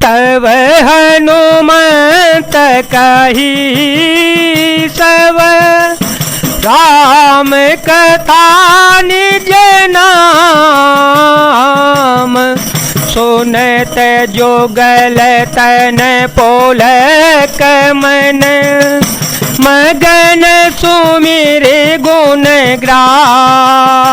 तब हनुमंत कही सब राम कथा निज नाम। सुनत जोगल तन पोलक मन मगन सुमिरे गुण ग्राम।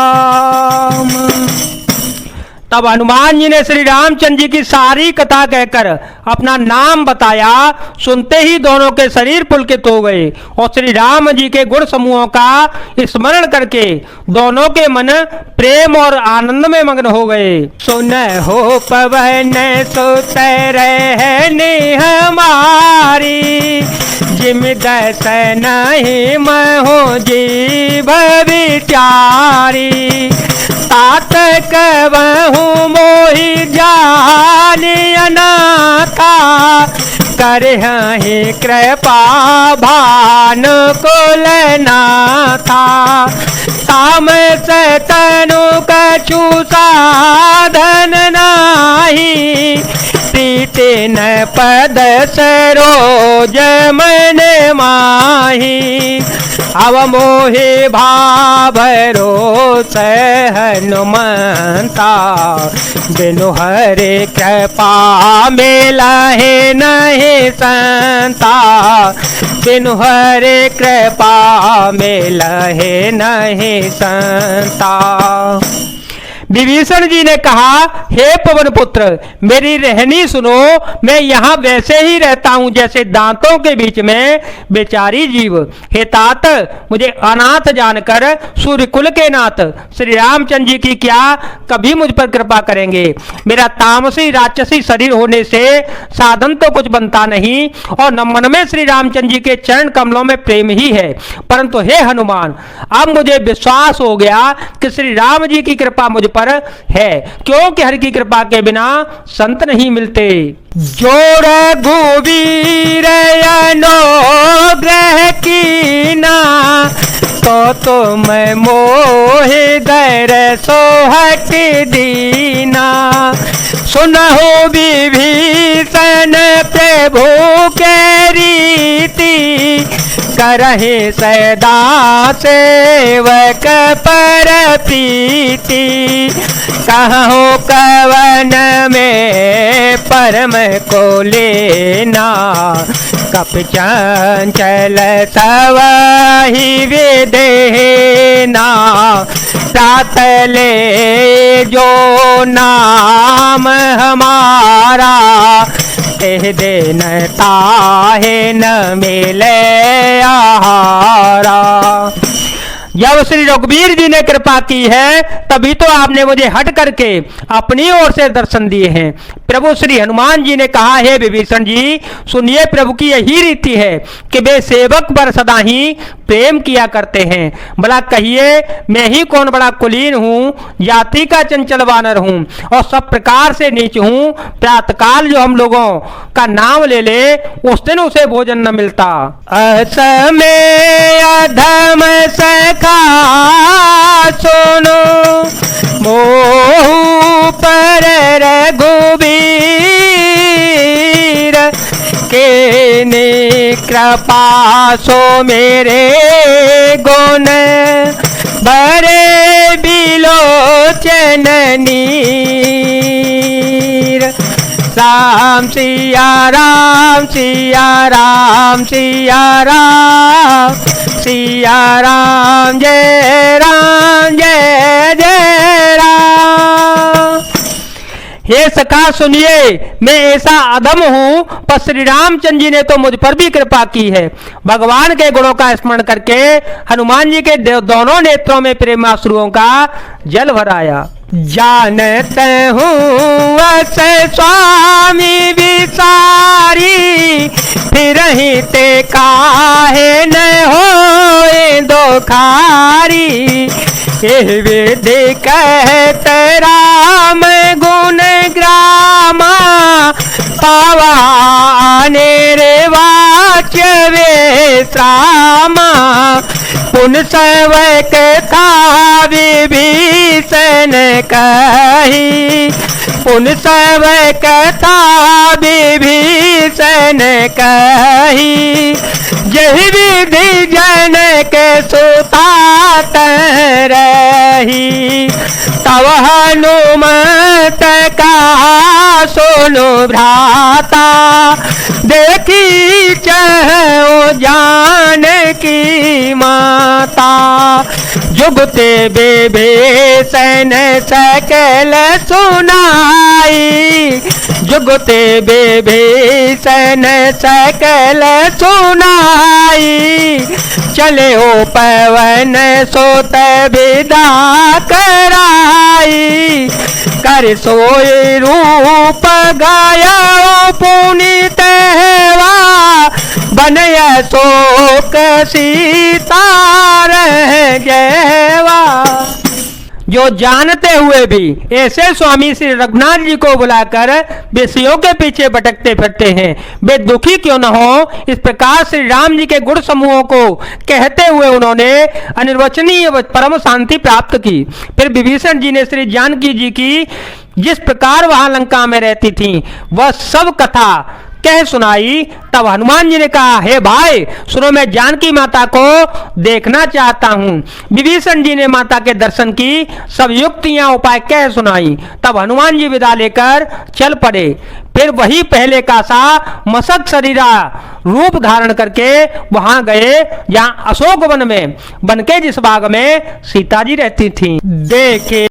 तब हनुमान जी ने श्री रामचंद्र जी की सारी कथा कहकर अपना नाम बताया। सुनते ही दोनों के शरीर पुलकित हो गए और श्री राम जी के गुण समूहों का स्मरण करके दोनों के मन प्रेम और आनंद में मग्न हो गए। सुन हो पवन सुत रहने हमारी, जिम दस नहीं महो जीव विचारी। तात कबहु मोहि जानियनाथा, करहि कृपा भानुकुल नाथा। तामस तनु कछु साधन नाही, प्रीति न पद सरोज मन माही। अब मोहि भाभरोस हनुमंता, बिनु हरि कृपा मिलहि नहीं संता। बिनु हरि कृपा मिलहि नहीं संता। विभीषण जी ने कहा, हे पवन पुत्र, मेरी रहनी सुनो। मैं यहाँ वैसे ही रहता हूँ जैसे दांतों के बीच में बेचारी जीव। हे तात, मुझे अनाथ जानकर सूर्यकुल के नाथ श्री रामचंद्र जी की क्या कभी मुझ पर कृपा करेंगे। मेरा तामसी राक्षसी शरीर होने से साधन तो कुछ बनता नहीं और न मन में श्री रामचंद्र जी के चरण कमलों में प्रेम ही है। परंतु हे हनुमान, अब मुझे विश्वास हो गया कि श्री राम जी की कृपा मुझ पर है, क्योंकि हरि की कृपा के बिना संत नहीं मिलते। जो रघुवीर अनुग्रह कीना, तो तुम मोहि दर सोहट दीना। सुनहु विभीषण प्रभु के रीति, करहि सदा सेवक पर प्रीति। कहु कवन में परम को लेना, कप चंचल सवहि विदेना। सातले जो नाम हमारा, एह दिन ताहे न मिले आहारा। जब श्री रघुवीर जी ने कृपा की है तभी तो आपने मुझे हट करके अपनी ओर से दर्शन दिए हैं। प्रभु श्री हनुमान जी ने कहा, हे विभीषण जी, सुनिए, प्रभु की यही रीति है कि वे सेवक पर सदा ही प्रेम किया करते हैं। भला कहिए, मैं ही कौन बड़ा कुलीन हूँ, जाति का चंचल वानर हूँ और सब प्रकार से नीच हूँ। प्रातःकाल जो हम लोगों का नाम ले ले, उस दिन उसे भोजन न मिलता। असमय अधम सखा सुनो, मोह पर रघुवीर। केने कृपा सो मेरे गुण, बरे बिलोचन नीर। राम सिया राम सिया राम सिया राम, सिया राम जय जय राम। हे सखा सुनिए, मैं ऐसा अधम हूं, पर श्री रामचंद्र जी ने तो मुझ पर भी कृपा की है। भगवान के गुणों का स्मरण करके हनुमान जी के दोनों नेत्रों में प्रेमाश्रुओं का जल भराया। जानते हूँ अस स्वामी विसारी, फिर ही ते काहे न होए दोखारी। विधि कहत राम गुण ग्रामा, पावा निर्वाच्य विश्रामा। पुन सेवक था विभीषण कही, उन सब कथा विभीषण कही, यही विधि जन के सुतात रही। तब हनुमत कहा सुनो भ्राता, देखी चहो जानकी माता। जुगते विभीषण सकल सुनाई, जुगते विभीषण सकल सुनाई। चले हो पवन सुत विदा कराई, कर सोए रूप गाया पुनीत हेवा। बनय शोक सीता रह जयवा। जो जानते हुए भी ऐसे स्वामी श्री रघुनाथ जी को बुलाकर विषयों के पीछे भटकते फिरते हैं, वे दुखी क्यों न हो। इस प्रकार श्री राम जी के गुण समूहों को कहते हुए उन्होंने अनिर्वचनीय परम शांति प्राप्त की। फिर विभीषण जी ने श्री जानकी जी की जिस प्रकार वहां लंका में रहती थी वह सब कथा कह सुनाई। तब हनुमान जी ने कहा, हे भाई सुनो, मैं जानकी माता को देखना चाहता हूं। विभीषण जी ने माता के दर्शन की सब युक्तियां उपाय कह सुनाई। तब हनुमान जी विदा लेकर चल पड़े। फिर वही पहले का सा मसक शरीरा रूप धारण करके वहां गए जहां अशोक वन में, वन के जिस बाग में सीता जी रहती थी। देखे